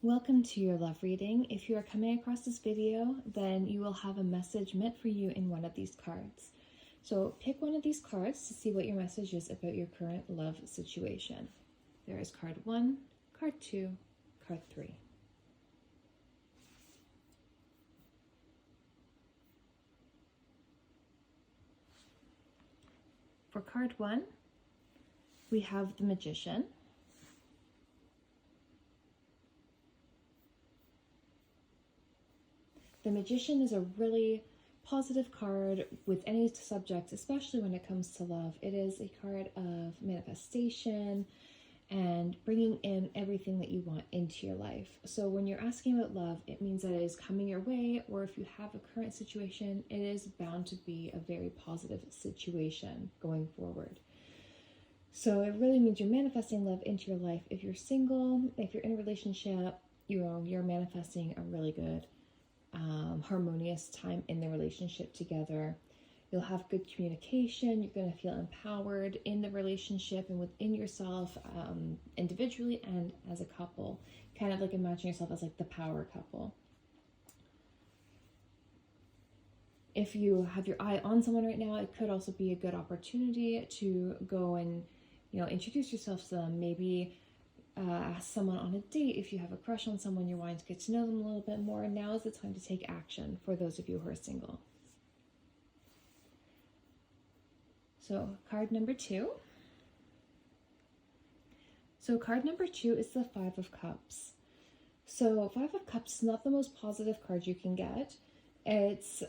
Welcome to your love reading. If you are coming across this video, then you will have a message meant for you in one of these cards. So pick one of these cards to see what your message is about your current love situation. There is card 1, card 2, card 3. For card 1, we have the Magician. The Magician is a really positive card with any subject, especially when it comes to love. It is a card of manifestation and bringing in everything that you want into your life. So when you're asking about love, it means that it is coming your way, or if you have a current situation, it is bound to be a very positive situation going forward. So it really means you're manifesting love into your life. If you're single, if you're in a relationship, you're manifesting a really good harmonious time in the relationship together. You'll have good communication. You're going to feel empowered in the relationship and within yourself, individually and as a couple. Kind of like imagine yourself as like the power couple. If you have your eye on someone right now, it could also be a good opportunity to go and introduce yourself to them. Maybe ask someone on a date. If you have a crush on someone, you're wanting to get to know them a little bit more. Now is the time to take action for those of you who are single. So card number 2. So card number 2 is the 5 of Cups. So 5 of Cups is not the most positive card you can get. It's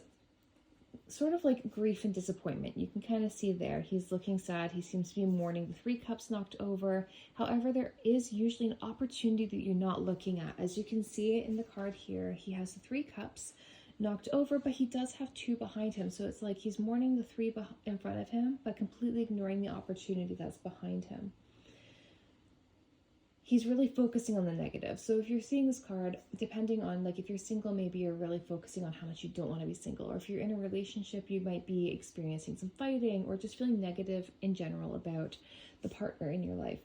sort of like grief and disappointment. You can kind of see there. He's looking sad. He seems to be mourning. The 3 cups knocked over. However, there is usually an opportunity that you're not looking at. As you can see in the card here, he has the 3 cups knocked over, but he does have 2 behind him. So it's like he's mourning the 3 in front of him, but completely ignoring the opportunity that's behind him. He's really focusing on the negative. So if you're seeing this card, depending on, like if you're single, maybe you're really focusing on how much you don't want to be single. Or if you're in a relationship, you might be experiencing some fighting or just feeling negative in general about the partner in your life.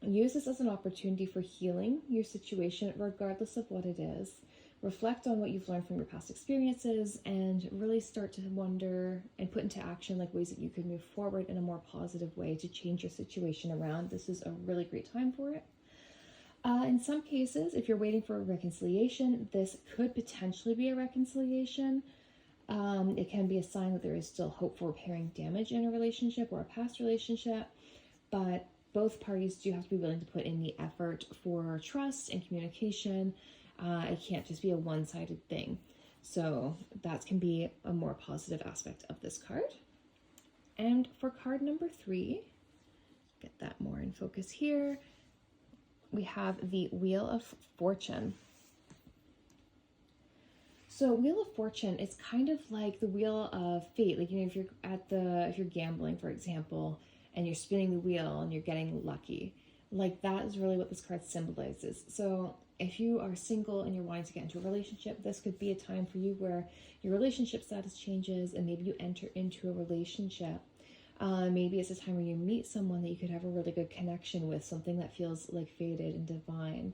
Use this as an opportunity for healing your situation, regardless of what it is. Reflect on what you've learned from your past experiences and really start to wonder and put into action like ways that you could move forward in a more positive way to change your situation around. This is a really great time for it. In some cases, if you're waiting for a reconciliation, this could potentially be a reconciliation. It can be a sign that there is still hope for repairing damage in a relationship or a past relationship, but both parties do have to be willing to put in the effort for trust and communication. It can't just be a one-sided thing. So that can be a more positive aspect of this card. And for card number 3, get that more in focus here, we have the Wheel of Fortune. So Wheel of Fortune is kind of like the Wheel of Fate. Like, if you're gambling, for example, and you're spinning the wheel and you're getting lucky, like that is really what this card symbolizes. So if you are single and you're wanting to get into a relationship, this could be a time for you where your relationship status changes and maybe you enter into a relationship. Maybe it's a time where you meet someone that you could have a really good connection with, something that feels like fated and divine.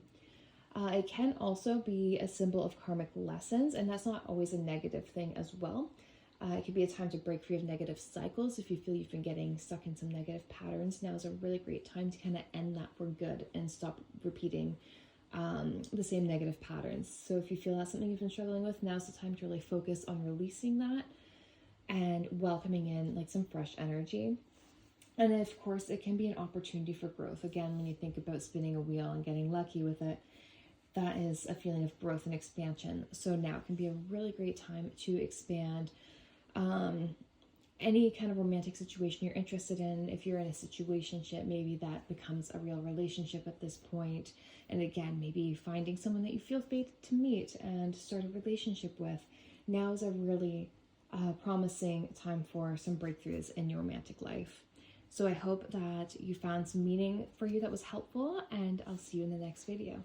It can also be a symbol of karmic lessons, and that's not always a negative thing as well. It could be a time to break free of negative cycles. If you feel you've been getting stuck in some negative patterns, now is a really great time to kind of end that for good and stop repeating the same negative patterns. So if you feel that's something you've been struggling with, now's the time to really focus on releasing that and welcoming in like some fresh energy. And then, of course, it can be an opportunity for growth. Again, when you think about spinning a wheel and getting lucky with it, that is a feeling of growth and expansion. So now can be a really great time to expand any kind of romantic situation you're interested in. If you're in a situationship, maybe that becomes a real relationship at this point. And again, maybe finding someone that you feel fated to meet and start a relationship with. Now is a really promising time for some breakthroughs in your romantic life. So I hope that you found some meaning for you that was helpful, and I'll see you in the next video.